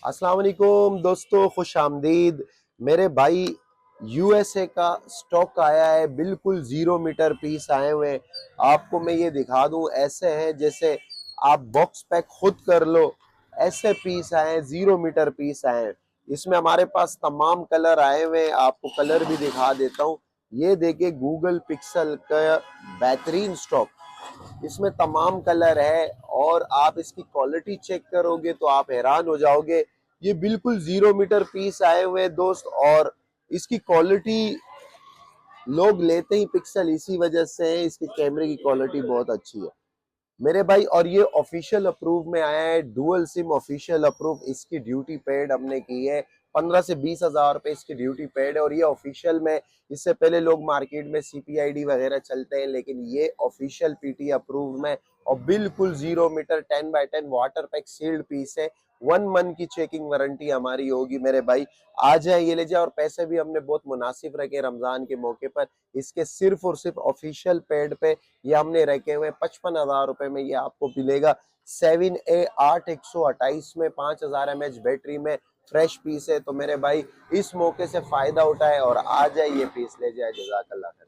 अस्सलाम वालेकुम दोस्तों, खुश आमदीद। मेरे भाई यूएसए का स्टॉक आया है, बिल्कुल 0 मीटर पीस आए हुए हैं। आपको मैं ये दिखा दूं, ऐसे हैं जैसे आप बॉक्स पैक खुद कर लो, ऐसे पीस आए हैं, 0 मीटर पीस आए हैं। इसमें हमारे पास तमाम कलर आए हुए हैं, आपको कलर भी दिखा देता हूँ। ये देखिए गूगल पिक्सल का बेहतरीन स्टॉक, इसमें तमाम कलर है और आप इसकी क्वालिटी चेक करोगे तो आप हैरान हो जाओगे। ये बिल्कुल 0 मीटर पीस आए हुए हैं दोस्त, और इसकी क्वालिटी लोग लेते ही पिक्सल इसी वजह से है, इसकी कैमरे की क्वालिटी बहुत अच्छी है मेरे भाई। और ये ऑफिशियल अप्रूव में आया है, डुअल सिम ऑफिशियल अप्रूव। इसकी ड्यूटी पेड हमने की है, 15 से 20 हज़ार रुपए इसकी ड्यूटी पेड है, और ये ऑफिशियल में। इससे पहले लोग मार्केट में सीपीआईडी वगैरह चलते हैं, लेकिन ये ऑफिशियल पीटी अप्रूव में, और बिल्कुल 0 meter 10x10 water pack sealed piece है। 1 मंथ की चेकिंग वारंटी हमारी होगी मेरे भाई। आ जाए ये ले जाए, और पैसे भी हमने बहुत मुनासिब रखे रमजान के मौके पर। इसके सिर्फ और सिर्फ ऑफिशियल पेड पे ये हमने रखे हुए 55 हज़ार रुपए में ये आपको मिलेगा। 7A8 128 में 5000 mAh बैटरी में फ्रेश पीस है। तो मेरे भाई इस मौके से फायदा उठाए और आ जाए ये पीस ले जाए। जज़ाकल्लाह खैर।